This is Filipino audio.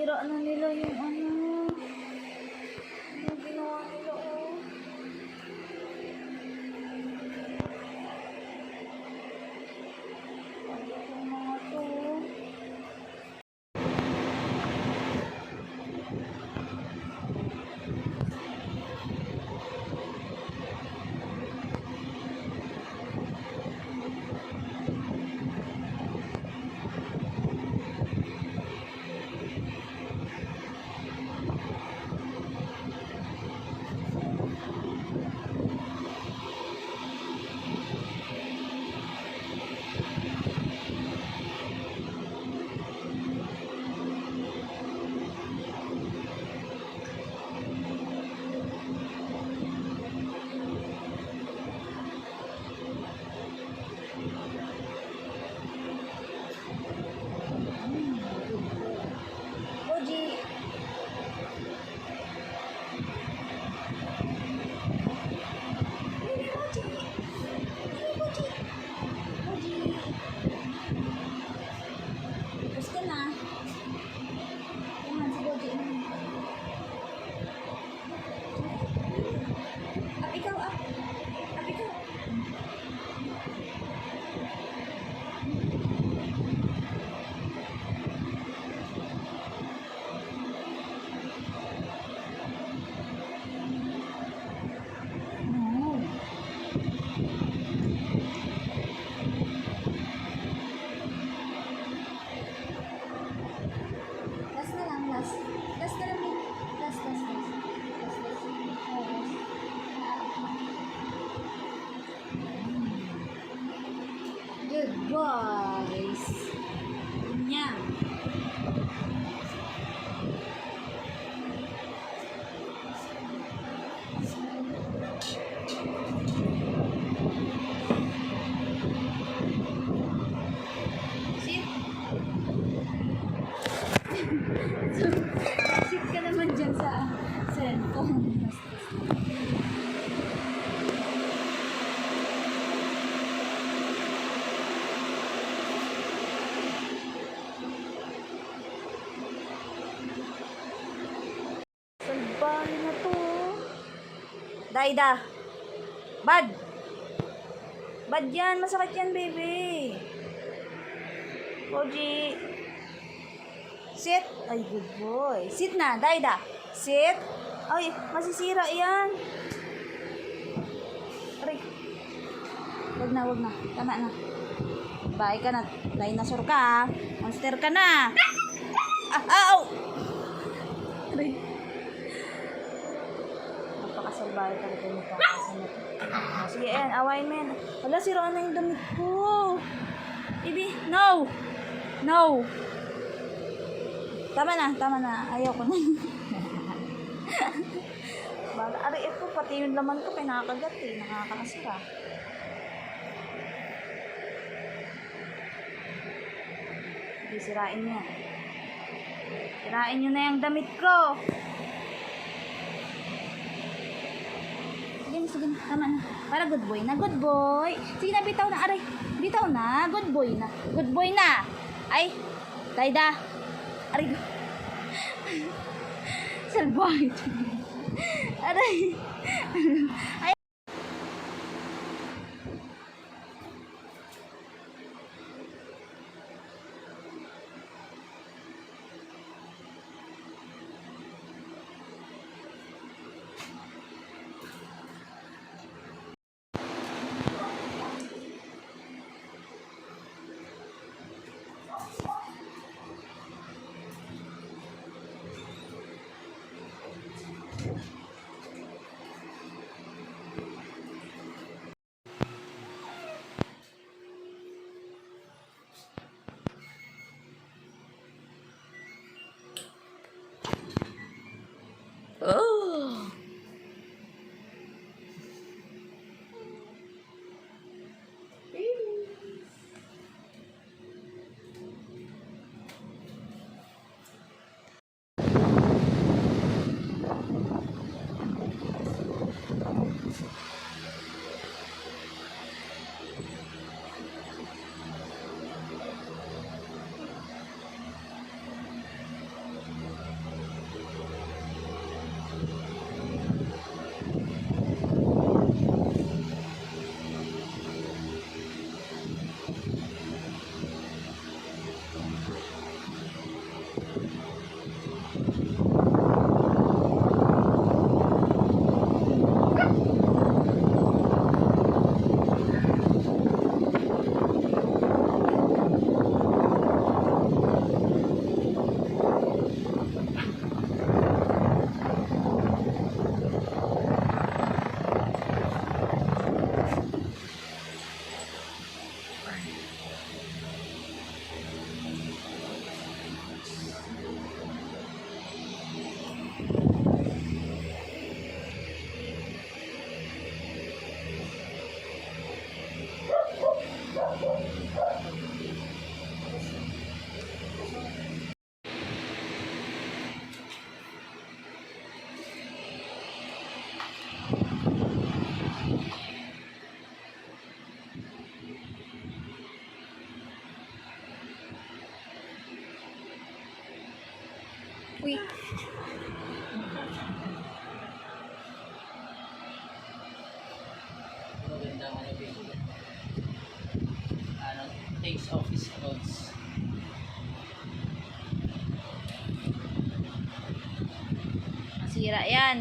Sinira na nila yung ano. Ano ginawa nila, oh. Ano yung mga to? Oji. Tapos ka na. Ayan, si Boji. Up ikaw, up. Up ikaw. No. Last na lang, last. Last na lang. Last. Last. Oh, last. Good boys. Yan. Sit. Sit ka naman dyan sa cellphone. Salbahe na to. Daida. Bad. Bad yan. Masakit yan, baby. Koji. Sit. Ay, good boy. Sit na, Daida. Sit. Ay, masisira yan. Aray. Wag na. Tama na. Bye ka na. Dinosaur ka. Monster ka na. Ow! Aray. Napakasalbahe talaga yung kakasa na to. Sige, ayan. Awayin mo yan. Wala, sira na yung damit ko. Baby, no! No! Tama na. Ayoko na. Aray, ito, pati yung laman ko, pinakagat eh. Nakakasira. Hindi, sirain niya. Sirain niyo na yung damit ko. Sige na. Tama na. Para good boy na. Good boy. Sige na, bitaw na. Aray, bitaw na. Good boy na. Good boy na. Ay, Daida. Aray. Salbahe. Aray. Ay. Oh. Uy. Magandang ano dito. Ano, takes office roads. Masira yan.